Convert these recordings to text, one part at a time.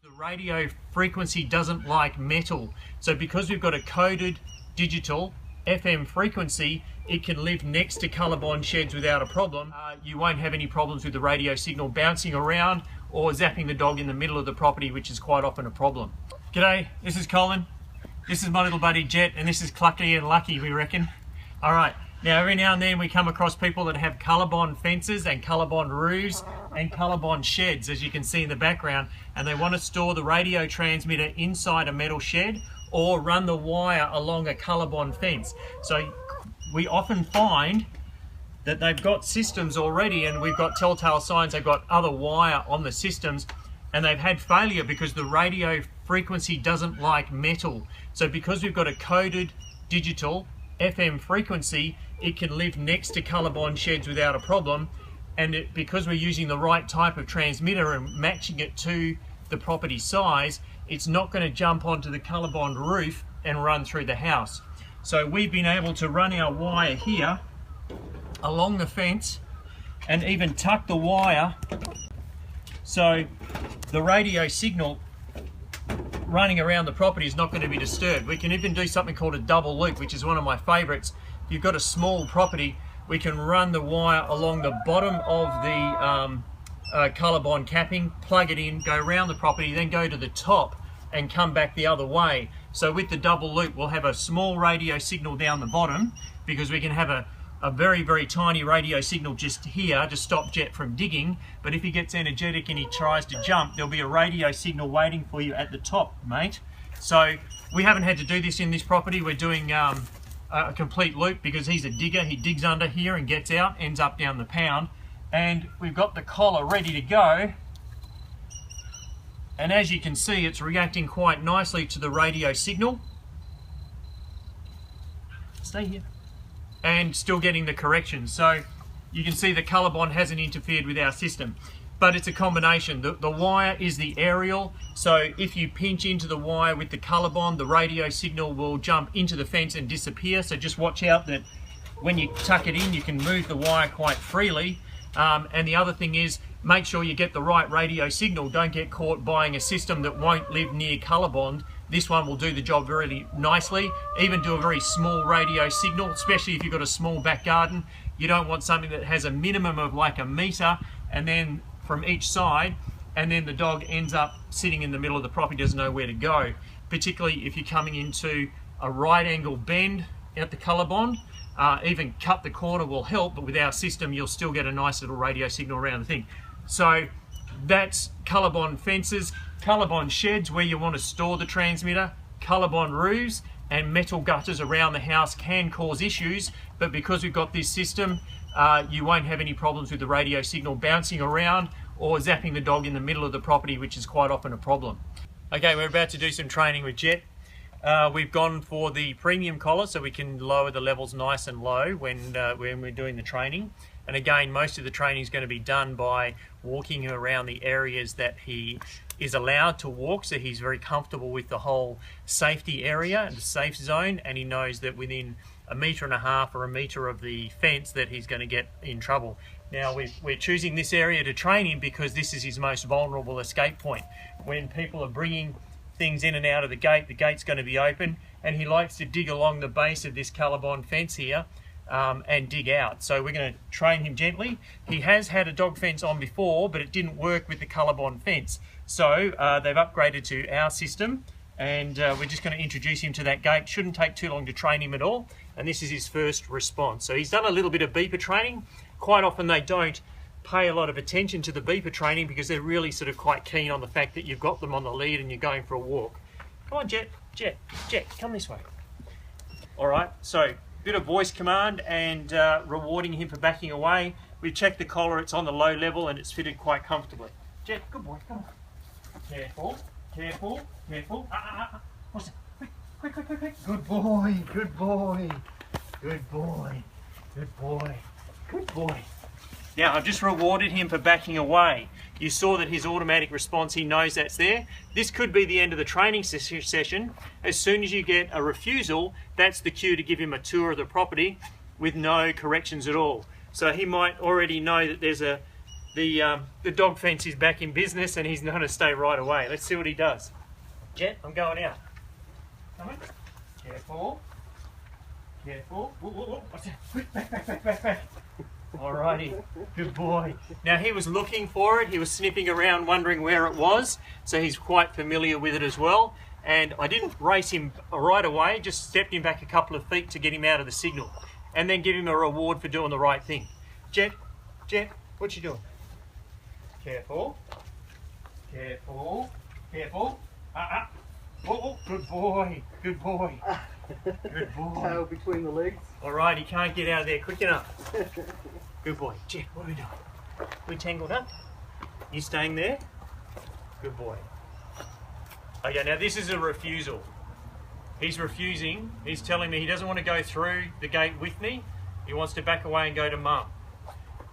The radio frequency doesn't like metal. So because we've got a coded digital FM frequency, it can live next to Colorbond sheds without a problem. You won't have any problems with the radio signal bouncing around or zapping the dog in the middle of the property, which is quite often a problem. G'day, this is Colin. This is my little buddy Jet, and this is Clucky and Lucky, we reckon. All right, now every now and then we come across people that have Colorbond fences and Colorbond roofs and Colorbond sheds, as you can see in the background, and they want to store the radio transmitter inside a metal shed or run the wire along a Colorbond fence. So we often find that they've got systems already, and we've got telltale signs they've got other wire on the systems, and they've had failure because the radio frequency doesn't like metal. So because we've got a coded digital FM frequency, it can live next to Colorbond sheds without a problem, and because we're using the right type of transmitter and matching it to the property size, it's not going to jump onto the Colorbond roof and run through the house. So we've been able to run our wire here along the fence and even tuck the wire so the radio signal running around the property is not going to be disturbed. We can even do something called a double loop, which is one of my favorites. If you've got a small property, we can run the wire along the bottom of the Colorbond capping, plug it in, go around the property, then go to the top and come back the other way. So with the double loop, we'll have a small radio signal down the bottom, because we can have a very, very tiny radio signal just here to stop Jet from digging. But if he gets energetic and he tries to jump, there'll be a radio signal waiting for you at the top, mate. So we haven't had to do this in this property. We're doing a complete loop because he's a digger. He digs under here and gets out, ends up down the pound. And we've got the collar ready to go. And as you can see, it's reacting quite nicely to the radio signal. Stay here. And still getting the correction. So you can see the Colorbond hasn't interfered with our system, but it's a combination. The wire is the aerial, so if you pinch into the wire with the Colorbond, the radio signal will jump into the fence and disappear. So just watch out that when you tuck it in, you can move the wire quite freely. And the other thing is, make sure you get the right radio signal. Don't get caught buying a system that won't live near Colorbond. This one will do the job really nicely, even do a very small radio signal, especially if you've got a small back garden. You don't want something that has a minimum of like a metre and then from each side, and then the dog ends up sitting in the middle of the property, doesn't know where to go. Particularly if you're coming into a right angle bend at the Colorbond. Even cut the corner will help, but with our system you'll still get a nice little radio signal around the thing. So that's Colorbond fences, Colorbond sheds where you want to store the transmitter, Colorbond roofs, and metal gutters around the house can cause issues, but because we've got this system, you won't have any problems with the radio signal bouncing around or zapping the dog in the middle of the property, which is quite often a problem. Okay, we're about to do some training with Jet. We've gone for the premium collar so we can lower the levels nice and low when we're doing the training. And again, most of the training is going to be done by walking him around the areas that he is allowed to walk, so he's very comfortable with the whole safety area and the safe zone, and he knows that within 1.5 meters or 1 meter of the fence that he's going to get in trouble. Now we're choosing this area to train him because this is his most vulnerable escape point. When people are bringing things in and out of the gate's going to be open, and he likes to dig along the base of this Colorbond fence here and dig out. So we're going to train him gently. He has had a dog fence on before, but it didn't work with the Colorbond fence. So they've upgraded to our system, and we're just going to introduce him to that gate. Shouldn't take too long to train him at all, and this is his first response. So he's done a little bit of beeper training. Quite often they don't pay a lot of attention to the beeper training because they're really sort of quite keen on the fact that you've got them on the lead and you're going for a walk. Come on, Jet, come this way. All right, so bit of voice command and rewarding him for backing away. We've checked the collar, it's on the low level and it's fitted quite comfortably. Jet, good boy, come on. Careful, careful, careful. What's that? Quick. Good boy, good boy, good boy, good boy, good boy. Now, I've just rewarded him for backing away. You saw that his automatic response, he knows that's there. This could be the end of the training session. As soon as you get a refusal, that's the cue to give him a tour of the property with no corrections at all. So he might already know that there's the dog fence is back in business and he's going to stay right away. Let's see what he does. Jet, I'm going out. Come on. Careful. Careful. Whoa, whoa, whoa. What's that? Back. Alrighty, good boy. Now he was looking for it, he was sniffing around wondering where it was, so he's quite familiar with it as well. And I didn't race him right away, just stepped him back a couple of feet to get him out of the signal. And then give him a reward for doing the right thing. Jet, what you doing? Careful. Careful. Careful. Oh, good boy. Good boy. Good boy. Tail between the legs. Alright, he can't get out of there quick enough. Good boy. Jet, what are we doing? We tangled up? You staying there? Good boy. Okay, now this is a refusal. He's refusing. He's telling me he doesn't want to go through the gate with me. He wants to back away and go to mum.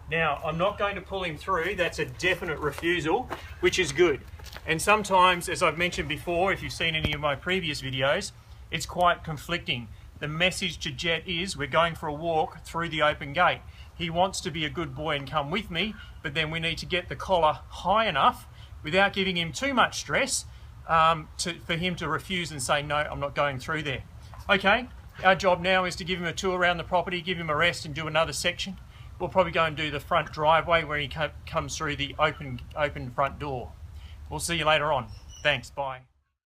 Now, I'm not going to pull him through. That's a definite refusal, which is good. And sometimes, as I've mentioned before, if you've seen any of my previous videos, it's quite conflicting. The message to Jet is we're going for a walk through the open gate. He wants to be a good boy and come with me, but then we need to get the collar high enough without giving him too much stress for him to refuse and say, no, I'm not going through there. Okay, our job now is to give him a tour around the property, give him a rest and do another section. We'll probably go and do the front driveway where he comes through the open front door. We'll see you later on. Thanks, bye.